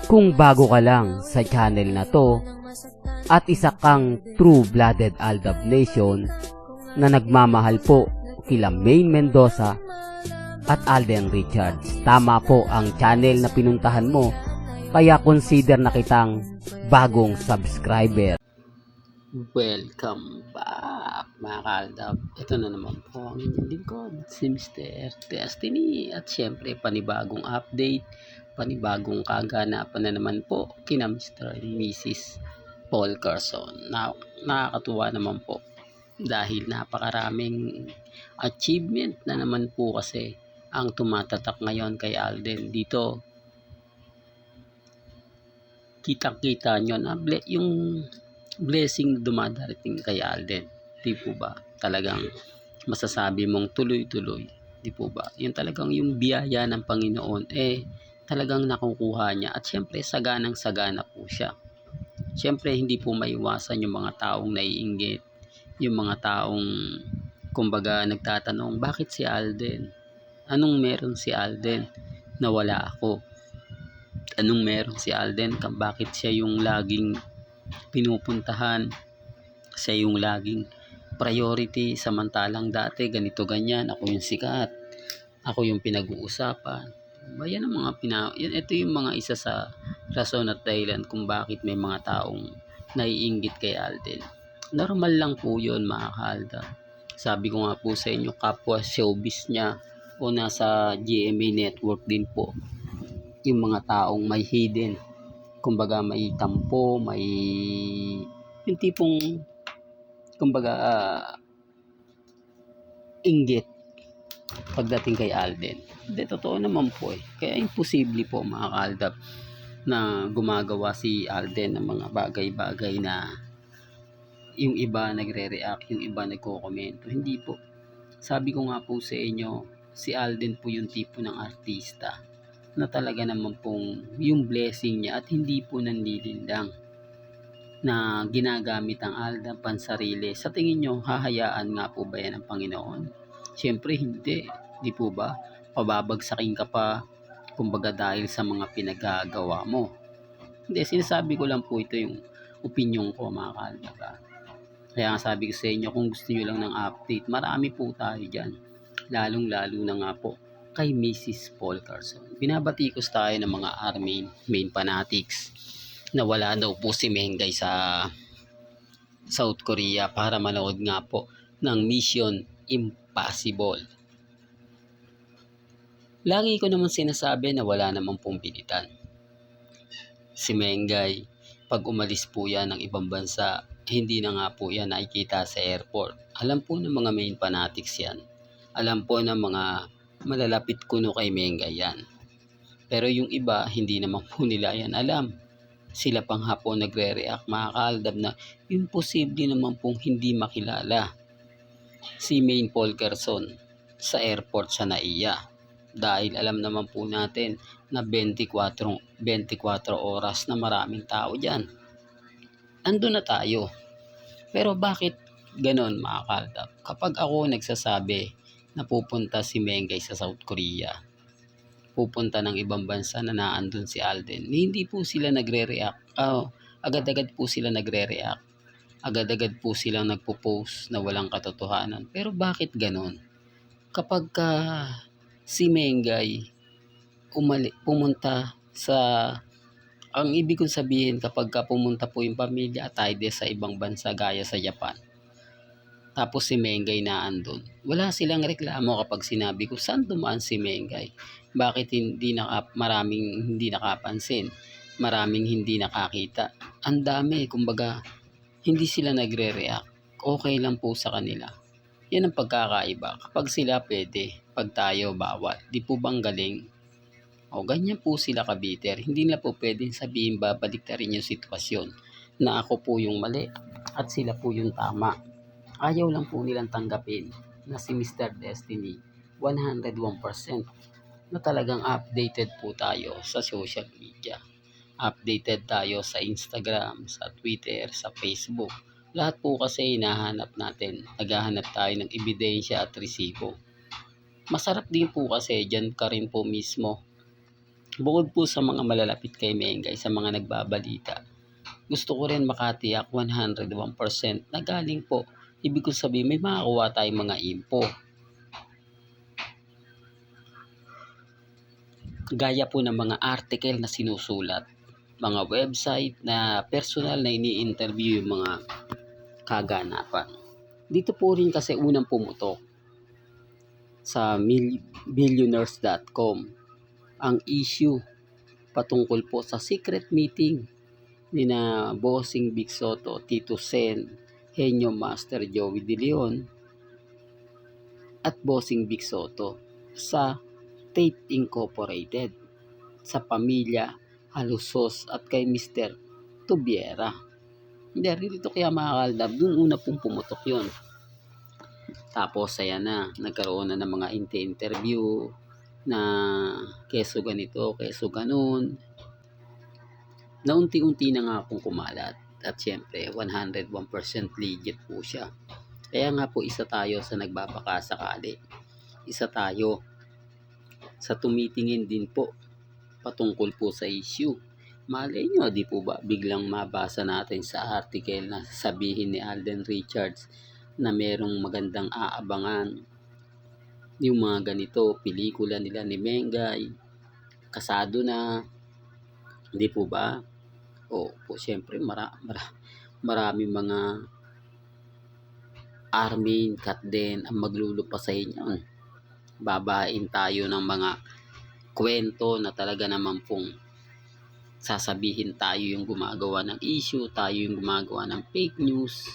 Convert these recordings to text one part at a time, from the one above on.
Kung bago ka lang sa channel na to at isa kang true-blooded Aldab Nation na nagmamahal po kila Maine Mendoza at Alden Richards, tama po ang channel na pinuntahan mo, kaya consider na kitang bagong subscriber. Welcome back mga kaaldab. Ito na naman po ang inyong lingkod, si Mr. Destiny. At syempre panibagong update, panibagong kaganapan na naman po kina Mr. and Mrs. Paul Carson. Nakakatuwa naman po dahil napakaraming achievement na naman po kasi ang tumatatak ngayon kay Alden. Dito kitang-kita nyo na yung blessing na dumadarating kay Alden. Di po ba? Talagang masasabi mong tuloy-tuloy. Di po ba? Yung talagang yung biyaya ng Panginoon talagang nakukuha niya. At syempre saganang-sagana po siya. Syempre hindi po maiwasan yung mga taong naiinggit. Yung mga taong kumbaga nagtatanong, bakit si Alden? Anong meron si Alden na wala ako? Anong meron si Alden? Bakit siya yung laging pinupuntahan, siya yung laging priority, samantalang dati ganito ganyan, ako yung sikat, ako yung pinag-uusapan. Yan ang mga ito yung mga isa sa rason at dahilan kung bakit may mga taong naiinggit kay Alden. Normal lang po yun mga kaalda. Sabi ko nga po sa inyo, kapwa showbiz niya o nasa GMA network din po yung mga taong may hidden, kumbaga may tampo, may yung tipong kumbaga inggit pagdating kay Alden. Hindi, totoo naman po Kaya imposible po mga kaaldab na gumagawa si Alden ng mga bagay-bagay na yung iba nagre-react, yung iba nagko-komento. Hindi po. Sabi ko nga po sa inyo, si Alden po yung tipo ng artista na talaga naman pong yung blessing niya at hindi po nanlilindang na ginagamit ang Alden pansarili. Sa tingin nyo, hahayaan nga po ba yan ng Panginoon? Siyempre hindi. Di po ba? Pababagsakin ka pa, kumbaga dahil sa mga pinagagawa mo. Hindi, sinasabi ko lang po ito yung opinion ko mga kaldaga. Kaya nga sabi ko sa inyo, kung gusto nyo lang ng update, marami po tayo dyan. Lalong-lalo na nga po kay Mrs. Paul Carson. Binabatikos tayo ng mga army main fanatics na wala daw po si Mengay sa South Korea para manood nga po ng Mission Impossible. Lagi ko naman sinasabi na wala naman pong pilitan. Si Mengay, pag umalis po yan ng ibang bansa, hindi na nga po yan nakikita sa airport. Alam po ng mga main fanatics yan. Alam po ng mga malalapit kuno kay Mengay yan. Pero yung iba, hindi naman po nila yan alam. Sila pang hapon nagre-react mga kaaldab na imposible naman pong hindi makilala si Maine Paul Carson sa airport sa NAIA. Dahil alam naman po natin na 24 oras na maraming tao dyan. Andun na tayo. Pero bakit ganon mga kaaldab? Kapag ako nagsasabi na pupunta si Mengay sa South Korea, pupunta ng ibang bansa na naandun si Alden, hindi po sila nagre-react. Agad-agad po sila nagre-react. Agad-agad po silang nagpo-post na walang katotohanan. Pero bakit ganon? Kapag si Mengay pumunta sa, ang ibig kong sabihin, kapag pumunta po yung pamilya at tayo sa ibang bansa gaya sa Japan, tapos si Mengay na andun, wala silang reklamo kapag sinabi ko, saan dumaan si Mengay? Bakit maraming hindi nakapansin? Maraming hindi nakakita? Ang dami, kumbaga, hindi sila nagre-react. Okay lang po sa kanila. Yan ang pagkakaiba. Kapag sila pwede, pag tayo bawal. Di po bang galing? O ganyan po sila kabiter. Hindi na po pwedeng sabihin babaliktarin yung sitwasyon na ako po yung mali at sila po yung tama. Ayaw lang po nilang tanggapin na si Mr. Destiny 101% na talagang updated po tayo sa social media. Updated tayo sa Instagram, sa Twitter, sa Facebook. Lahat po kasi hinahanap natin. Naghahanap tayo ng ebidensya at resibo. Masarap din po kasi dyan ka rin po mismo Bukod po sa mga malalapit kay Mengay, sa mga nagbabalita, gusto ko rin makatiyak 101% na galing po. Ibig ko sabihin, may makakuha tayong mga info. Gaya po ng mga article na sinusulat, mga website na personal na ini-interview yung mga kaganapan. Dito po rin kasi unang pumutok sa billionaires.com ang issue patungkol po sa secret meeting ni na Bossing Big Soto, Tito Sen, Henyo Master Joey De Leon at Bossing Big Soto sa Tape Incorporated, sa pamilya Halusos at kay Mr. Tubiera. Hindi, dito kaya mga kaldab, dun una pong pumutok yun. Tapos ayan na, nagkaroon na ng mga interview na keso ganito, keso ganun. Na unti-unti na nga pong kumalat. At syempre, 101% legit po siya. Kaya nga po, isa tayo sa nagbabaka sakali. Isa tayo sa tumitingin din po patungkol po sa issue. Malay nyo, di po ba, biglang mabasa natin sa article na sabihin ni Alden Richards na merong magandang aabangan. Yung mga ganito, pelikula nila ni Mengay, kasado na, di po ba? O po, syempre, maraming mga Armin, Katden ang maglulupa sa inyo. Babain tayo ng mga kwento na talaga naman pong sasabihin tayo yung gumagawa ng issue, tayo yung gumagawa ng fake news.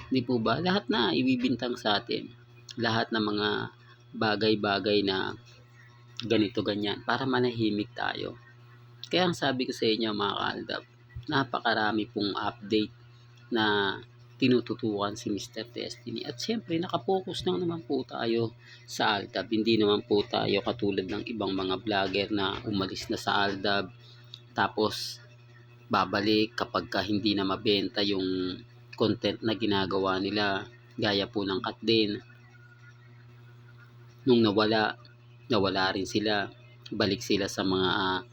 Di po ba? Lahat na ibibintang sa atin. Lahat ng mga bagay-bagay na ganito ganyan para manahimik tayo. Kaya ang sabi ko sa inyo mga kaaldab, napakarami pong update na tinututukan si Mr. Destiny. At syempre, nakapokus lang naman po tayo sa Aldab. Hindi naman po tayo katulad ng ibang mga vlogger na umalis na sa Aldab. Tapos, babalik kapag hindi na mabenta yung content na ginagawa nila. Gaya po ng Katden. Nung nawala rin sila. Balik sila sa mga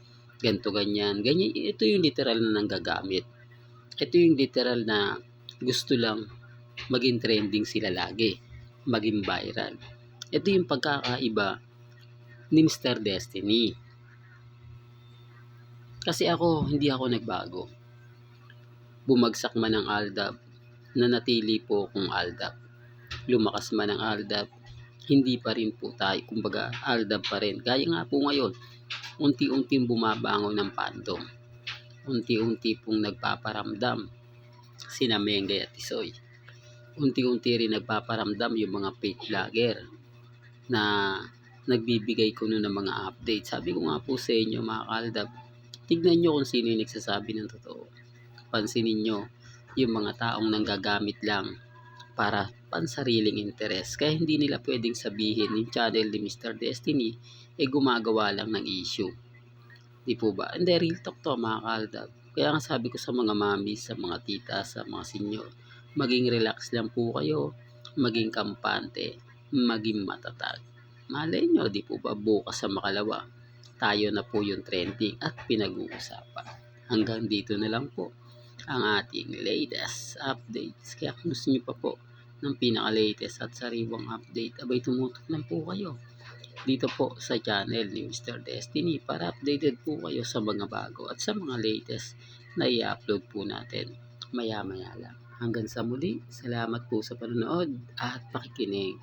ganto ganyan. Ito yung literal na nanggagamit. Ito yung literal na gusto lang maging trending sila lagi, maging viral. Ito yung pagkakaiba ni Mr. Destiny. Kasi hindi ako nagbago. Bumagsak man ang Aldab, nanatili po akong Aldab. Lumakas man ang Aldab, hindi pa rin po tayo, kumbaga Aldab pa rin. Gaya nga po ngayon, unti-unting bumabangon ng fandom. Unti-unti pong nagpaparamdam sina Mengay at Tisoy. Unti-unti rin nagpaparamdam yung mga fake vlogger na nagbibigay kuno ng mga update. Sabi ko nga po sa inyo mga kaaldab, tignan nyo kung sino yung nagsasabi ng totoo. Pansinin nyo yung mga taong nanggagamit lang para pansariling interes. Kaya hindi nila pwedeng sabihin yung channel ni Mr. Destiny gumagawa lang ng issue. Di po ba? Hindi, real talk to mga kaaldab. Kaya ang sabi ko sa mga mami, sa mga tita, sa mga senyor, maging relax lang po kayo, maging kampante, maging matatag. Malay nyo, di po ba bukas sa makalawa, tayo na po yung trending at pinag-uusapan. Hanggang dito na lang po ang ating latest updates. Kaya kung gusto nyo pa po ng pinaka-latest at sariwang update, abay tumutok lang po kayo dito po sa channel ni Mr. Destiny para updated po kayo sa mga bago at sa mga latest na i-upload po natin maya-maya lang. Hanggang sa muli, salamat po sa panonood at pakikinig.